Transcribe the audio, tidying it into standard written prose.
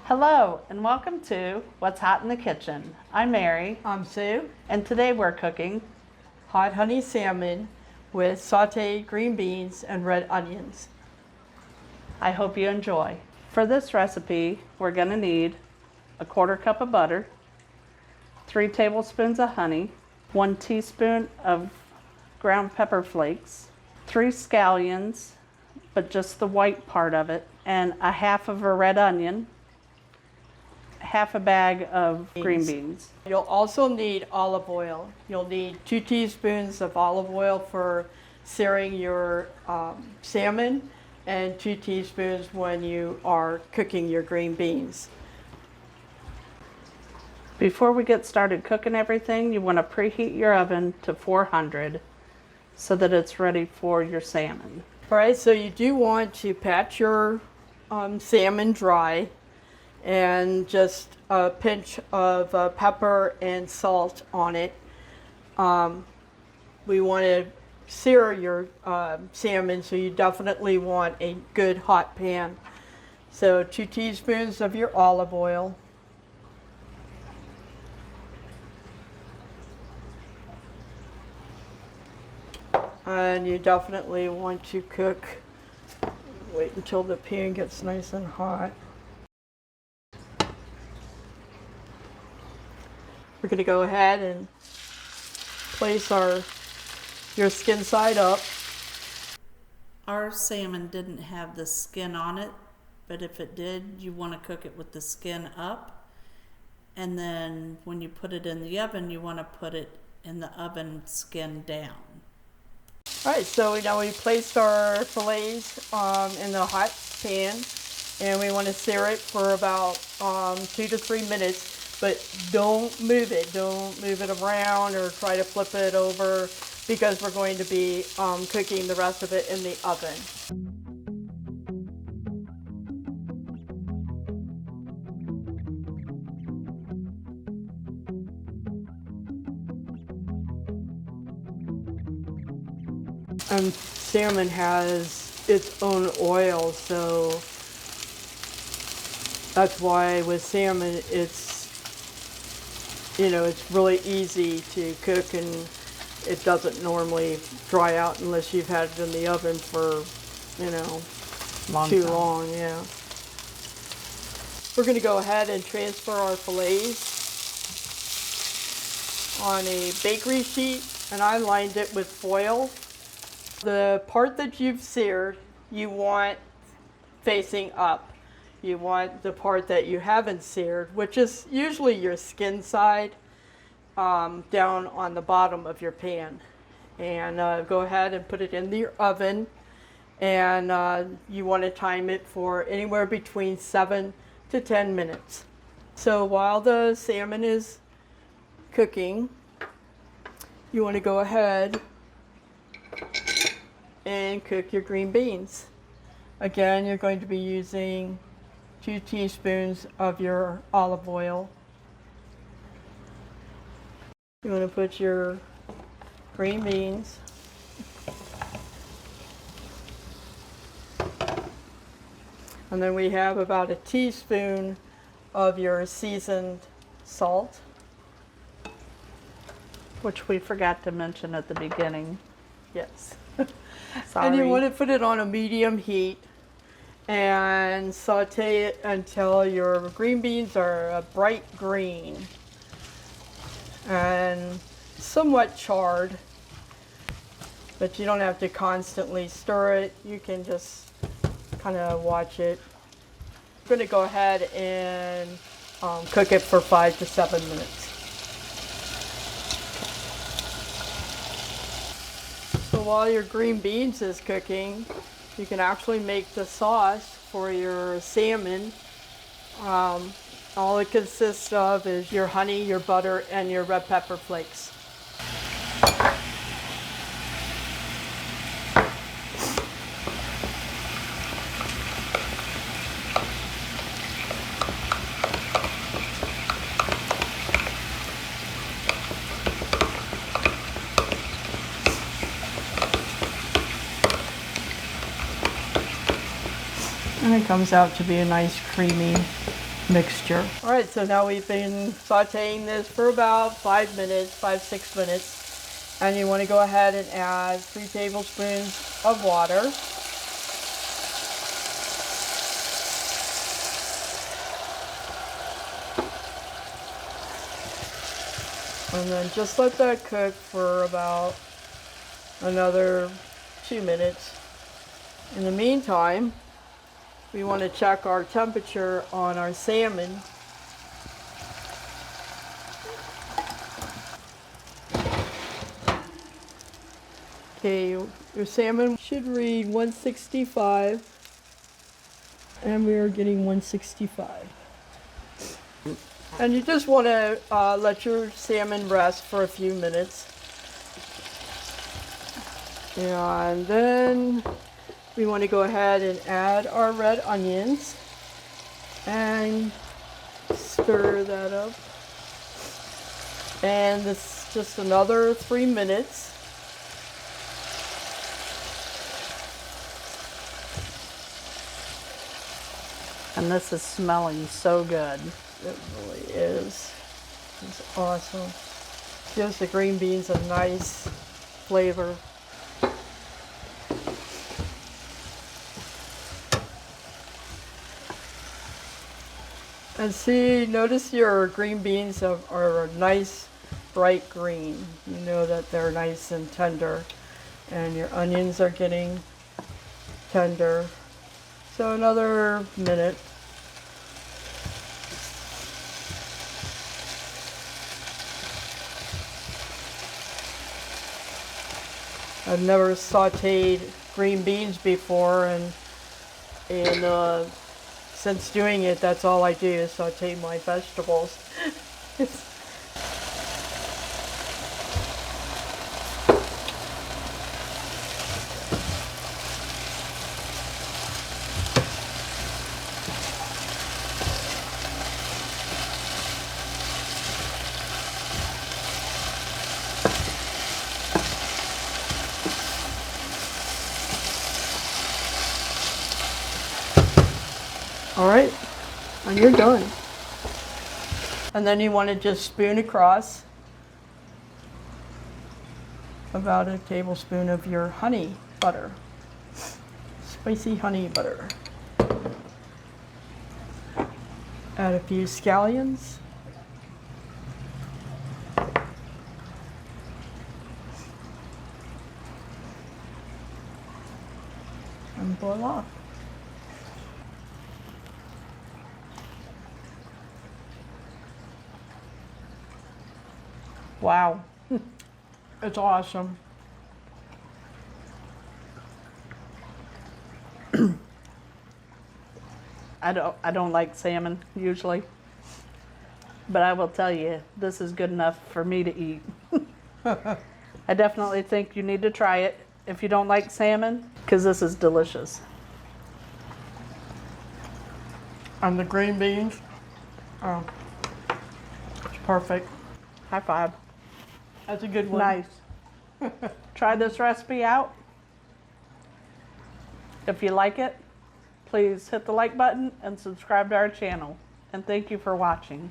Hello and welcome to What's Hot in the Kitchen. I'm Mary. I'm Sue. And today we're cooking hot honey salmon with sauteed green beans and red onions. I hope you enjoy. For this recipe, we're going to need a 1/4 cup of butter, 3 tablespoons of honey, 1 teaspoon of ground pepper flakes, 3 scallions, but just the white part of it, and a 1/2 of a red onion, 1/2 a bag of green beans. You'll also need olive oil. You'll need 2 teaspoons of olive oil for searing your salmon and 2 teaspoons when you are cooking your green beans. Before we get started cooking everything, you want to preheat your oven to 400 so that it's ready for your salmon. All right, so you do want to pat your salmon dry and just a pinch of pepper and salt on it. We want to sear your salmon, so you definitely want a good hot pan. So 2 teaspoons of your olive oil. And you definitely want to cook, wait until the pan gets nice and hot. We're going to go ahead and place your skin side up. Our salmon didn't have the skin on it, but if it did, you want to cook it with the skin up. And then when you put it in the oven, you want to put it in the oven skin down. All right, so now we placed our fillets in the hot pan, and we want to sear it for about 2 to 3 minutes. But don't move it. Don't move it around or try to flip it over, because we're going to be cooking the rest of it in the oven. And salmon has its own oil, so that's why with salmon it's really easy to cook, and it doesn't normally dry out unless you've had it in the oven for, too long. Yeah. We're going to go ahead and transfer our fillets on a bakery sheet, and I lined it with foil. The part that you've seared, you want facing up. You want the part that you haven't seared, which is usually your skin side, down on the bottom of your pan. And go ahead and put it in the oven, and you want to time it for anywhere between 7 to 10 minutes. So while the salmon is cooking, you want to go ahead and cook your green beans. Again, you're going to be using 2 teaspoons of your olive oil. You want to put your green beans. And then we have about a teaspoon of your seasoned salt, Which we forgot to mention at the beginning. yes. Sorry. And you want to put it on a medium heat and saute it until your green beans are a bright green and somewhat charred, but you don't have to constantly stir it. You can just kind of watch it. I'm going to go ahead and cook it for 5 to 7 minutes. So while your green beans is cooking, you can actually make the sauce for your salmon. All it consists of is your honey, your butter, and your red pepper flakes. And it comes out to be a nice creamy mixture. All right, so now we've been sauteing this for about 5 minutes, 5-6 minutes. And you want to go ahead and add 3 tablespoons of water. And then just let that cook for about another 2 minutes. In the meantime, we want to check our temperature on our salmon. Okay, your salmon should read 165, and we are getting 165. And you just want to let your salmon rest for a few minutes. And then we want to go ahead and add our red onions and stir that up. And it's just another 3 minutes. And this is smelling so good. It really is. It's awesome. Gives the green beans a nice flavor. And see, notice your green beans are a nice bright green. You know that they're nice and tender. And your onions are getting tender. So another minute. I've never sauteed green beans before, and since doing it, that's all I do is saute my vegetables. All right, and you're done. And then you want to just spoon across about a tablespoon of your honey butter, spicy honey butter. Add a few scallions. And voila. Wow. It's awesome. I don't like salmon usually, but I will tell you, this is good enough for me to eat. I definitely think you need to try it if you don't like salmon, because this is delicious. And the green beans, oh, it's perfect. High five. That's a good one. Nice. Try this recipe out. If you like it, please hit the like button and subscribe to our channel. And thank you for watching.